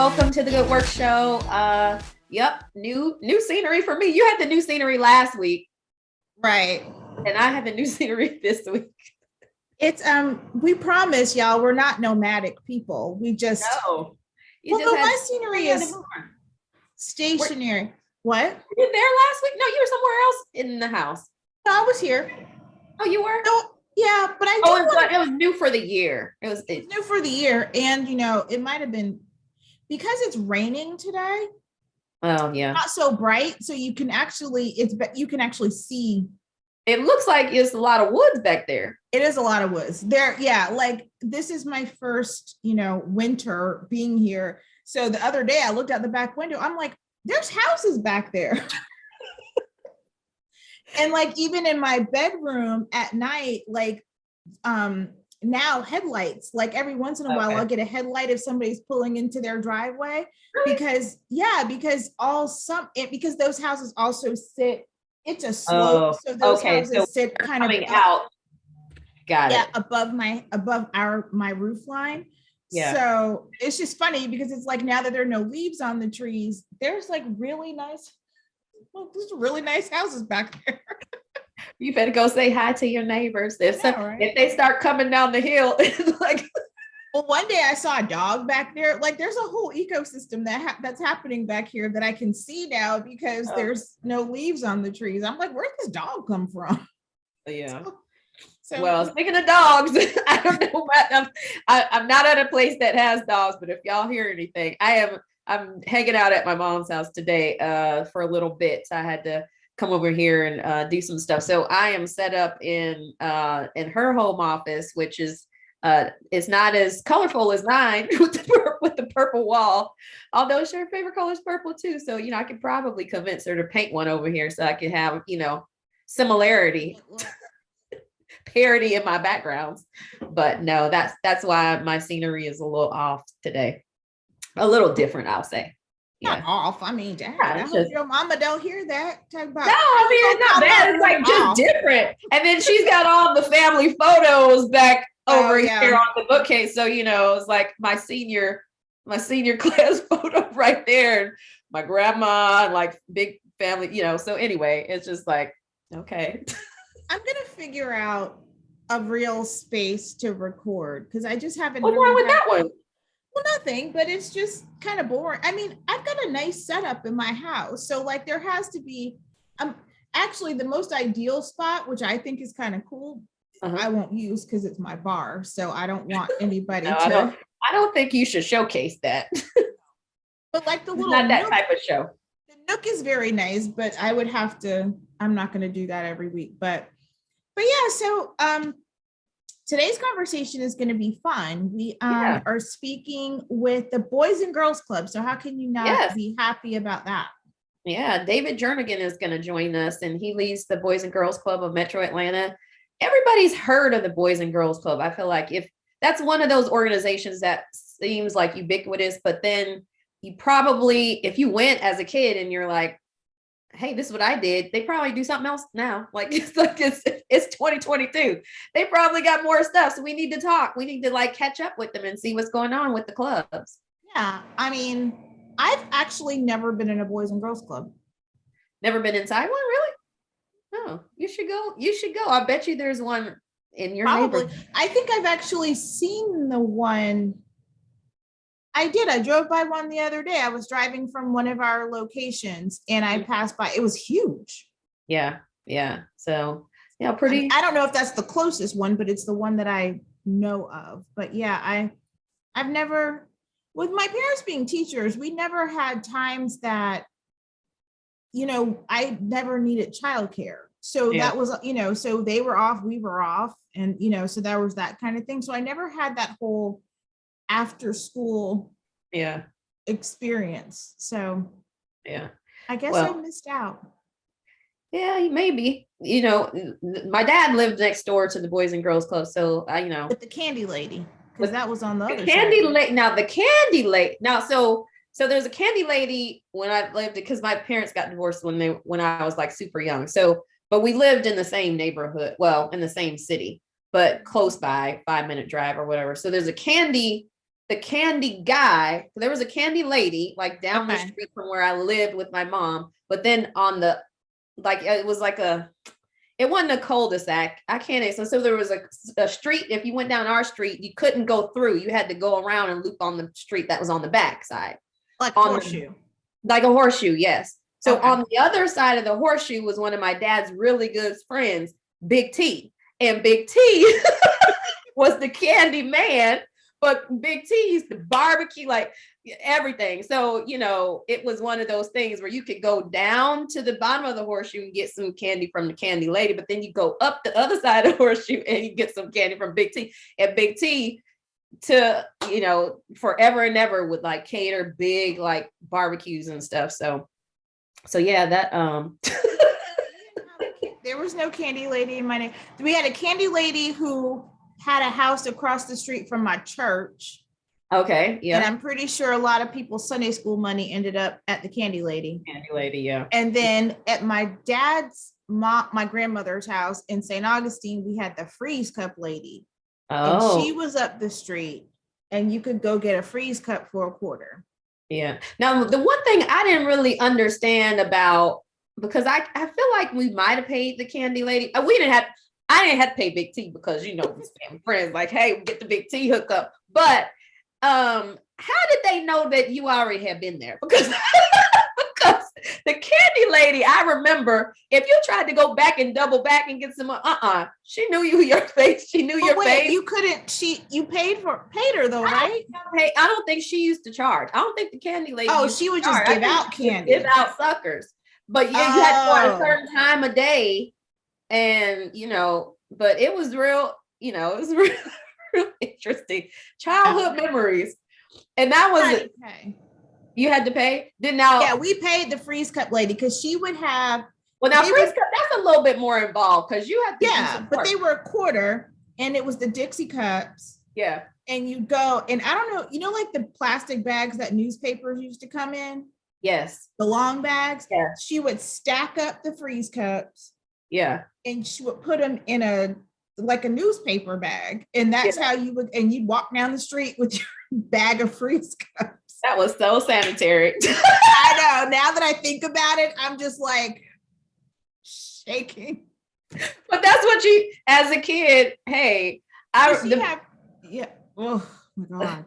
welcome to the Good Work Show. Yep, new scenery for me. You had the new scenery last week, right? And I had the new scenery this week. It's we promise y'all we're not nomadic people. We just my scenery is stationary. What? You were there last week? No, you were somewhere else in the house. No, I was here. Oh, you were? No, yeah, but it was new for the year. It was new for the year, and it might have been because it's raining today. Oh yeah, not so bright, so you can actually see. It looks like it's a lot of woods back there. It is a lot of woods there. Yeah, like this is my first, winter being here. So the other day I looked out the back window. I'm like, there's houses back there. And like even in my bedroom at night, like now headlights, like every once in a while I'll get a headlight if somebody's pulling into their driveway. Really? Because those houses also sit, it's a slope. So those houses sit kind of out. Got it. Above my roof line. Yeah. So it's just funny because it's like now that there are no leaves on the trees, there's like there's really nice houses back there. You better go say hi to your neighbors. If they start coming down the hill, it's like. Well, one day I saw a dog back there. Like there's a whole ecosystem that's happening back here that I can see now because there's no leaves on the trees. I'm like, where'd this dog come from? Yeah. Well, speaking of dogs, I don't know what I'm not at a place that has dogs, but if y'all hear anything, I'm hanging out at my mom's house today for a little bit. So I had to come over here and do some stuff. So I am set up in her home office, which is not as colorful as mine with the purple wall, although her favorite color is purple too. So I could probably convince her to paint one over here so I can have similarity. Parody in my backgrounds, but no, that's why my scenery is a little off today, a little different, I'll say. Not off. I mean, Dad, I hope your mama don't hear that. Talk about no, I mean it's not bad. It's like just different. And then she's got all the family photos back over here on the bookcase. So it's like my senior class photo right there, and my grandma, and like big family. So anyway, it's just like okay. I'm gonna figure out a real space to record because I just haven't. What's wrong with that one? Well, nothing, but it's just kind of boring. I mean, I've got a nice setup in my house, so like there has to be. Actually, the most ideal spot, which I think is kind of cool, I won't use because it's my bar, so I don't want anybody to. I don't think you should showcase that. But like the little not that type of show. The nook is very nice, but I would have to. I'm not going to do that every week, but yeah. So today's conversation is going to be fun. We are speaking with the Boys and Girls Club. So how can you not be happy about that? Yeah, David Jernigan is going to join us, and he leads the Boys and Girls Club of Metro Atlanta. Everybody's heard of the Boys and Girls Club. I feel like if that's one of those organizations that seems like ubiquitous, but then you probably, if you went as a kid and you're like, hey, this is what I did, they probably do something else now. It's 2022. They probably got more stuff. So we need to talk. We need to like catch up with them and see what's going on with the clubs. Yeah. I mean, I've actually never been in a Boys and Girls Club. Never been inside one, really? No, you should go. I bet you there's one in your neighborhood. I think I've actually seen the one. I did. I drove by one the other day. I was driving from one of our locations and I passed by. It was huge. Yeah. So, pretty. I don't know if that's the closest one, but it's the one that I know of. But yeah, I've never, with my parents being teachers, we never had times that, I never needed childcare. So that was, so they were off, we were off. And, so there was that kind of thing. So I never had that whole after school experience. So I guess I missed out. Yeah, maybe. My dad lived next door to the Boys and Girls Club, so with the candy lady, because that was on the other candy side. lady. Now the candy lady. Now so there's a candy lady when I lived, because my parents got divorced when I was like super young. So but we lived in the same neighborhood, well, in the same city, but close by, 5-minute drive or whatever. So there's a candy the candy guy, there was a candy lady like down the Okay. street from where I lived with my mom, but then on the, like, it was like it wasn't a cul-de-sac. I can't explain. So there was a street. If you went down our street, you couldn't go through. You had to go around and loop on the street that was on the back side. Like a horseshoe. Like a horseshoe, yes. So Okay. on the other side of the horseshoe was one of my dad's really good friends, Big T. And Big T was the candy man, but Big T used to barbecue like everything. So, you know, it was one of those things where you could go down to the bottom of the horseshoe and get some candy from the candy lady, but then you go up the other side of the horseshoe and you get some candy from Big T. And Big T, to, you know, forever and ever would like cater big like barbecues and stuff. So yeah, that there was no candy lady in my name. We had a candy lady who had a house across the street from my church. Okay, yeah. And I'm pretty sure a lot of people's Sunday school money ended up at the candy lady. Candy lady, yeah. And then at my dad's mom, my grandmother's house in St. Augustine, we had the freeze cup lady. Oh. And she was up the street and you could go get a freeze cup for $0.25. Yeah. Now, the one thing I didn't really understand about, because I feel like we might have paid the candy lady. I didn't have to pay Big T because, you know, we're friends, like, hey, we get the Big T hookup. But how did they know that you already had been there? Because the candy lady, I remember, if you tried to go back and double back and get some, she knew your face. She knew your face. You couldn't. You paid her though, right? I don't think she used to charge. I don't think the candy lady. Oh, she would just give out candy. Give out suckers. But yeah, you had to go at a certain time of day, and you know. But it was real. You know, it was real interesting childhood memories, and that was okay. You had to pay? Yeah, we paid the freeze cup lady because she would have. Well, now freeze cup, that's a little bit more involved because you had to. Yeah, but they were $0.25 and it was the Dixie cups. Yeah. And you go, and I don't know, you know, like the plastic bags that newspapers used to come in? Yes. The long bags? Yeah. She would stack up the freeze cups. Yeah. And she would put them in a newspaper bag. And that's how you would, and you'd walk down the street with your bag of freeze cups. That was so sanitary. I know. Now that I think about it, I'm just like shaking. But that's what as a kid, hey, yeah. Oh my God.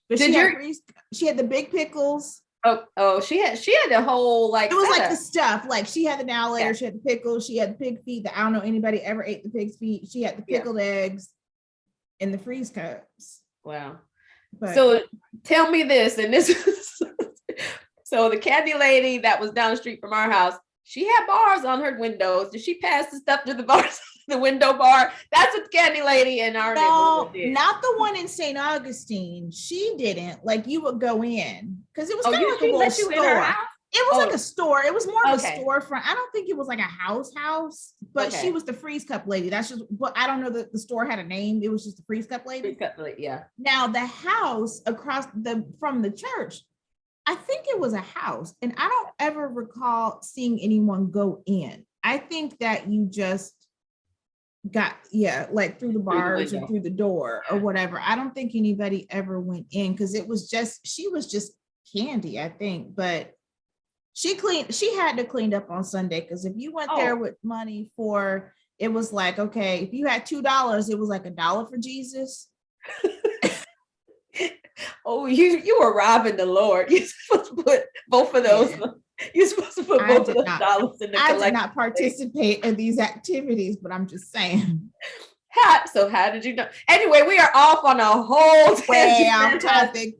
But she had the big pickles. Oh, she had the whole like. It was like the stuff. Like she had the now later. Yeah. She had the pickles. She had the pig feet. I don't know anybody ever ate the pig's feet. She had the pickled eggs, and the freeze cups. Wow. But, so tell me this, and this is so the candy lady that was down the street from our house. She had bars on her windows. Did she pass the stuff to the bars? The window bar? That's what the candy lady in our neighborhood did. Not the one in St. Augustine. She didn't. Like you would go in because it was kind of like a little store. It was like a store. It was more of a storefront. I don't think it was like a house, but she was the freeze cup lady. That's just what I don't know that the store had a name. It was just the freeze cup lady. Freeze cup lady, yeah. Now the house across from the church, I think it was a house, and I don't ever recall seeing anyone go in. I think that you just got like through the bars or through the door or whatever. I don't think anybody ever went in because she was just candy, I think, but she had to clean up on Sunday because if you went there with money for, it was like, okay, if you had $2, it was like $1 for Jesus. Oh, you were robbing the Lord. You're supposed to put both of those. Yeah. You're supposed to put both of those dollars in the collection. I did not participate in these activities, but I'm just saying. How did you know? Anyway, we are off on a whole topic.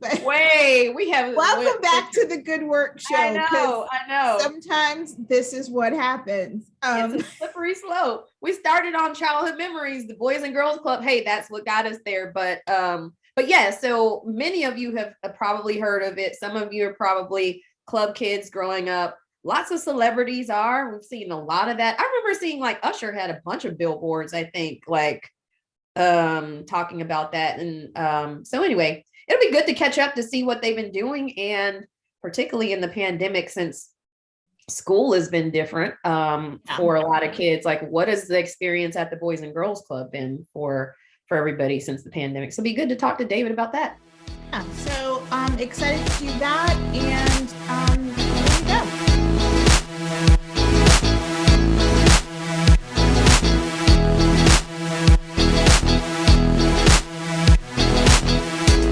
We have welcome back to the Good Work Show. I know. Sometimes this is what happens. It's a slippery slope. We started on childhood memories, the Boys and Girls Club. Hey, that's what got us there. But yeah, so many of you have probably heard of it. Some of you are probably club kids growing up. Lots of celebrities are. We've seen a lot of that. I remember seeing like Usher had a bunch of billboards, I think, like talking about that. And so anyway, it'll be good to catch up to see what they've been doing. And particularly in the pandemic, since school has been different for a lot of kids, like what is the experience at the Boys and Girls Club been for everybody since the pandemic? So it'll be good to talk to David about that. Yeah, so I'm excited to do that, and here we go.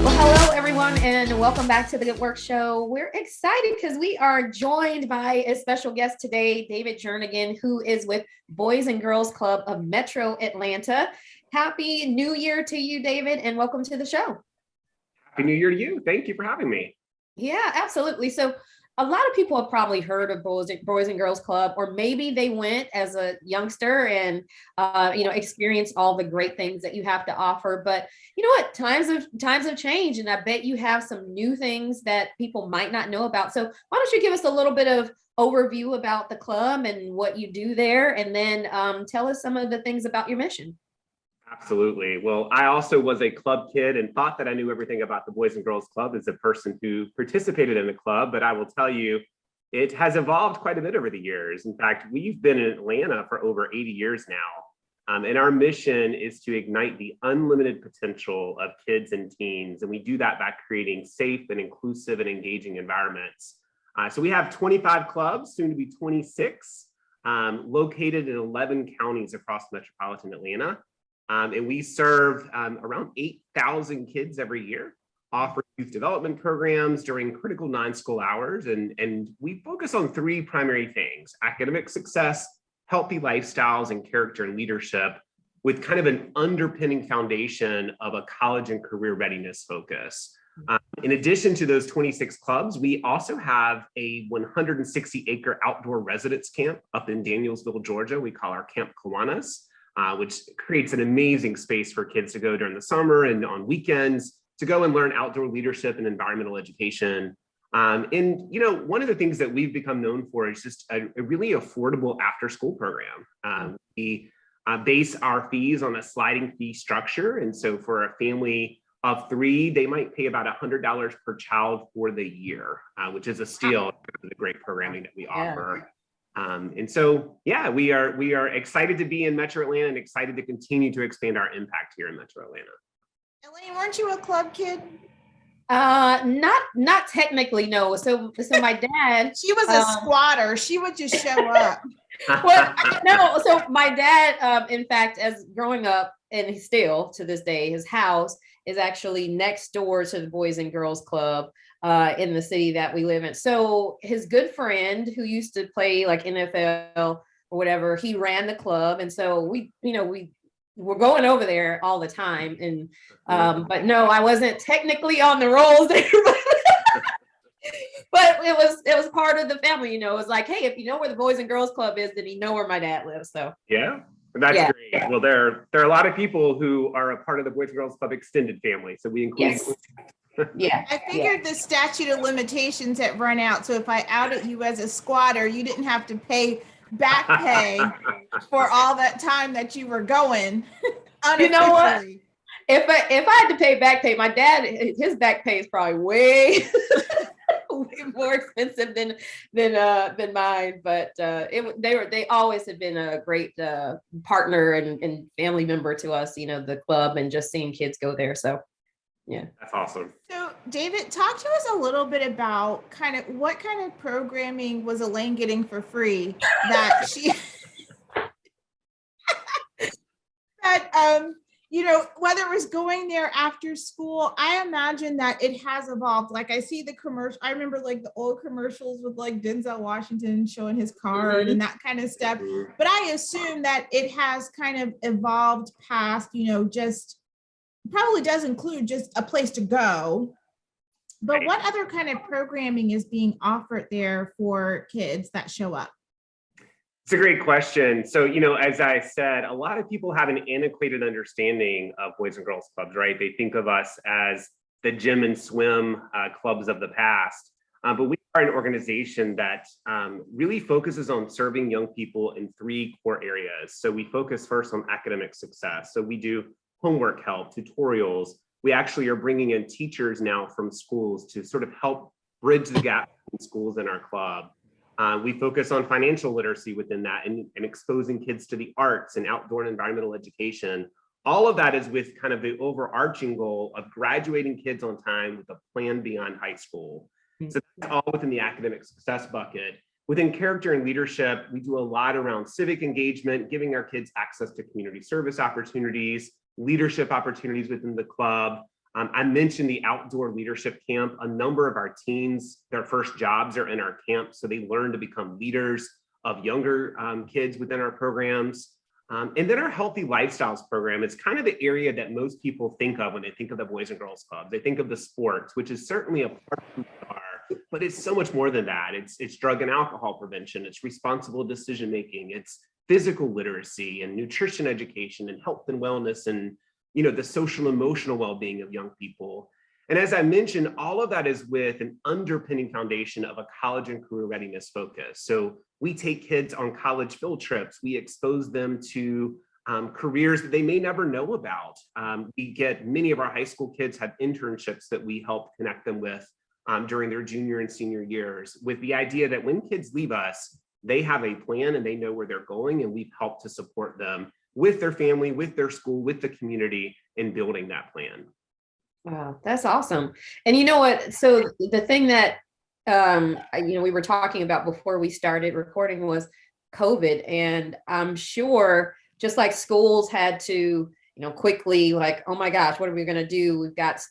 Well, hello everyone, and welcome back to the Good Work Show. We're excited because we are joined by a special guest today, David Jernigan, who is with Boys and Girls Club of Metro Atlanta. Happy New Year to you, David, and welcome to the show. Happy New Year to you. Thank you for having me. Yeah, absolutely. So a lot of people have probably heard of Boys and Girls Club, or maybe they went as a youngster and experienced all the great things that you have to offer. But you know what? Times have changed, and I bet you have some new things that people might not know about. So why don't you give us a little bit of overview about the club and what you do there, and then tell us some of the things about your mission. Absolutely. Well, I also was a club kid and thought that I knew everything about the Boys and Girls Club as a person who participated in the club, but I will tell you, it has evolved quite a bit over the years. In fact, we've been in Atlanta for over 80 years now, and our mission is to ignite the unlimited potential of kids and teens, and we do that by creating safe and inclusive and engaging environments. So we have 25 clubs, soon to be 26, located in 11 counties across metropolitan Atlanta. And we serve around 8,000 kids every year, offer youth development programs during critical non-school hours. And we focus on three primary things: academic success, healthy lifestyles, and character and leadership, with kind of an underpinning foundation of a college and career readiness focus. In addition to those 26 clubs, we also have a 160-acre outdoor residence camp up in Danielsville, Georgia. We call our Camp Kiwanis. Which creates an amazing space for kids to go during the summer and on weekends to go and learn outdoor leadership and environmental education. And one of the things that we've become known for is just a really affordable after-school program. We base our fees on a sliding fee structure. And so for a family of three, they might pay about $100 per child for the year, which is a steal of the great programming that we offer. And so, yeah, we are excited to be in Metro Atlanta and excited to continue to expand our impact here in Metro Atlanta. Elaine, weren't you a club kid? Not technically, no. So my dad. She was a squatter. She would just show up. Well, no. So my dad, in fact, as growing up, and still to this day, his house is actually next door to the Boys and Girls Club in the city that we live in. So his good friend who used to play like NFL or whatever, he ran the club. And so we were going over there all the time. And but no, I wasn't technically on the rolls there. But it was part of the family, It was like, hey, if you know where the Boys and Girls Club is, then you know where my dad lives. So yeah. That's great. Well, there are a lot of people who are a part of the Boys and Girls Club extended family. So we include. Yes. Yeah. I figured the statute of limitations had run out. So if I outed you as a squatter, you didn't have to pay back pay for all that time that you were going. You know what? If I had to pay back pay, my dad, his back pay is probably way more expensive than mine. But they always have been a great partner and family member to us, the club, and just seeing kids go there. So yeah, that's awesome. So David, talk to us a little bit about what kind of programming was Elaine getting for free that she whether it was going there after school. I imagine that it has evolved. Like I see the commercial, I remember like the old commercials with like Denzel Washington showing his card and that kind of stuff. But I assume that it has kind of evolved past, just probably does include just a place to go. But what other kind of programming is being offered there for kids that show up? It's a great question. So, as I said, a lot of people have an antiquated understanding of Boys and Girls Clubs, right? They think of us as the gym and swim clubs of the past. But we are an organization that really focuses on serving young people in three core areas. So we focus first on academic success. So we do homework help, tutorials. We actually are bringing in teachers now from schools to sort of help bridge the gap between schools and our club. We focus on financial literacy within that and exposing kids to the arts and outdoor and environmental education, All of that is with kind of the overarching goal of graduating kids on time with a plan beyond high school. So that's all within the academic success bucket. Within character and leadership, we do a lot around civic engagement, giving our kids access to community service opportunities, leadership opportunities within the club. I mentioned the outdoor leadership camp. A number of our teens, their first jobs are in our camp, so they learn to become leaders of younger kids within our programs. And then our healthy lifestyles program is kind of the area that most people think of when they think of the Boys and Girls Club. They think of the sports, which is certainly a part of who we are, but it's so much more than that. It's drug and alcohol prevention, it's responsible decision-making, it's physical literacy and nutrition education and health and wellness and the social emotional well-being of young people. And as I mentioned, all of that is with an underpinning foundation of a college and career readiness focus. So we take kids on college field trips. We expose them to careers that they may never know about. We get many of our high school kids have internships that we help connect them with during their junior and senior years, with the idea that when kids leave us, they have a plan and they know where they're going, and we've helped to support them with their family, with their school, with the community in building that plan. Wow, that's awesome. And you know what? So the thing that we were talking about before we started recording was COVID, and I'm sure just like schools had to, quickly like, oh my gosh, what are we going to do? We've got,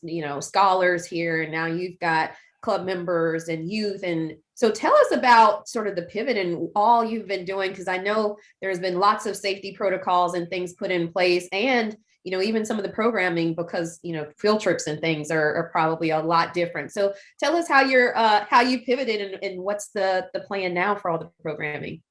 scholars here, and now you've got club members and youth. And so tell us about sort of the pivot and all you've been doing, because I know there's been lots of safety protocols and things put in place, and even some of the programming, because field trips and things are probably a lot different. So tell us how you pivoted and what's the plan now for all the programming.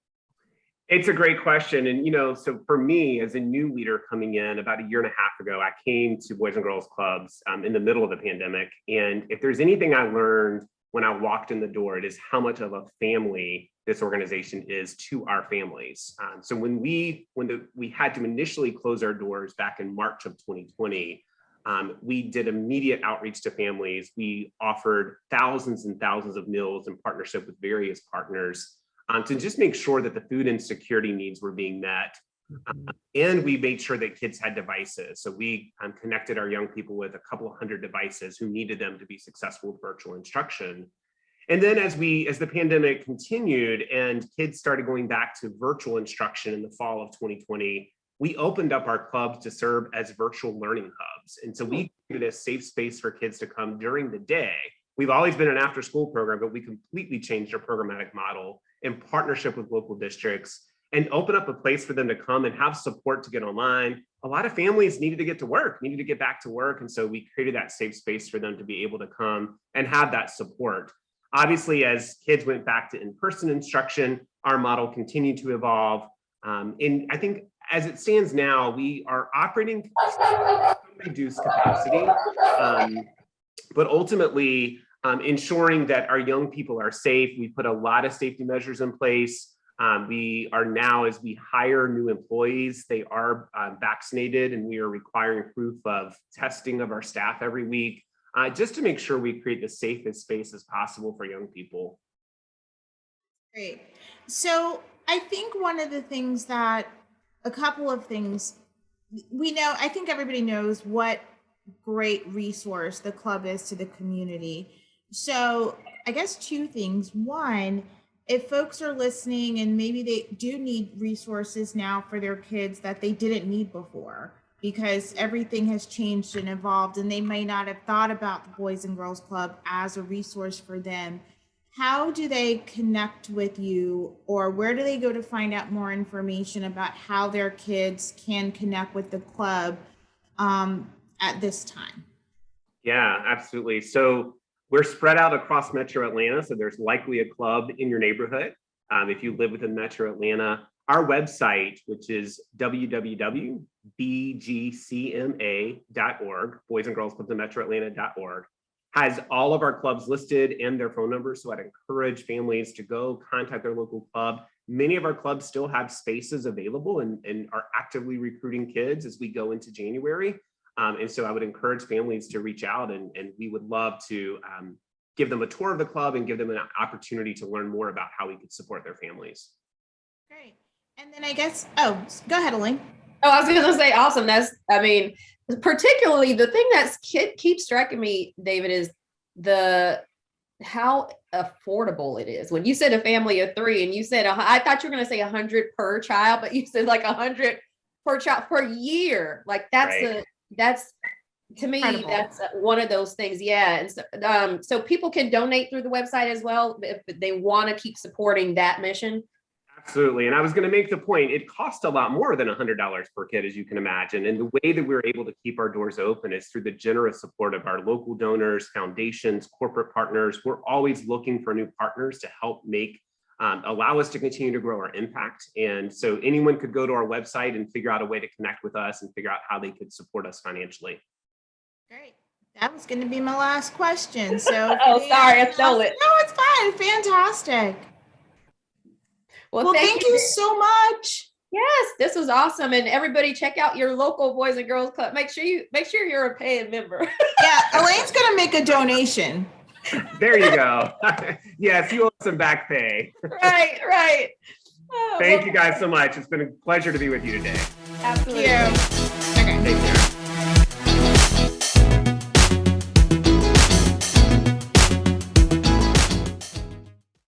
It's a great question. And, so for me as a new leader coming in about a year and a half ago, I came to Boys and Girls Clubs in the middle of the pandemic. And if there's anything I learned when I walked in the door, it is how much of a family this organization is to our families. So when we had to initially close our doors back in March of 2020, we did immediate outreach to families. We offered thousands and thousands of meals in partnership with various partners to just make sure that the food and security needs were being met. And we made sure that kids had devices. So we connected our young people with a couple of hundred devices who needed them to be successful with virtual instruction. And then as the pandemic continued and kids started going back to virtual instruction in the fall of 2020, we opened up our clubs to serve as virtual learning hubs. And so we created a safe space for kids to come during the day. We've always been an after school program, but we completely changed our programmatic model in partnership with local districts and open up a place for them to come and have support to get online. A lot of families needed to get to work, needed to get back to work. And so we created that safe space for them to be able to come and have that support. Obviously, as kids went back to in-person instruction, our model continued to evolve. And I think as it stands now, we are operating reduced capacity, but ultimately ensuring that our young people are safe. We put a lot of safety measures in place. We are now, as we hire new employees, they are vaccinated, and we are requiring proof of testing of our staff every week, just to make sure we create the safest space as possible for young people. Great. So I think a couple of things we know, I think everybody knows what great resource the club is to the community. So I guess two things. One, if folks are listening and maybe they do need resources now for their kids that they didn't need before, because everything has changed and evolved, and they may not have thought about the Boys and Girls Club as a resource for them, how do they connect with you, or where do they go to find out more information about how their kids can connect with the club at this time? Yeah, absolutely. So we're spread out across Metro Atlanta, so there's likely a club in your neighborhood. If you live within Metro Atlanta, our website, which is www.bgcma.org, Boys and Girls Clubs in Metro Atlanta.org, has all of our clubs listed and their phone numbers. So I'd encourage families to go contact their local club. Many of our clubs still have spaces available and are actively recruiting kids as we go into January. And so I would encourage families to reach out, and we would love to give them a tour of the club and give them an opportunity to learn more about how we could support their families. Great. And then I guess, go ahead, Elaine. Oh, I was going to say, awesome. I mean, particularly the thing that keeps striking me, David, is how affordable it is. When you said a family of 3 and you said, I thought you were going to say 100 per child, but you said like 100 per child per year. Like that's to me, incredible. That's one of those things. Yeah. And so people can donate through the website as well if they want to keep supporting that mission. Absolutely. And I was going to make the point, it costs a lot more than $100 per kid, as you can imagine. And the way that we're able to keep our doors open is through the generous support of our local donors, foundations, corporate partners. We're always looking for new partners to help allow us to continue to grow our impact. And so anyone could go to our website and figure out a way to connect with us and figure out how they could support us financially. Great. That was going to be my last question. So sorry, I stole it. No, it's fine. Fantastic. Well, thank you so much. Yes, this was awesome. And everybody check out your local Boys and Girls Club. Make sure you're a paying member. Yeah, Elaine's going to make a donation. There you go. Yes, you owe some back pay. Right. Thank you guys so much. It's been a pleasure to be with you today. Absolutely. Thank you. Okay. Take care.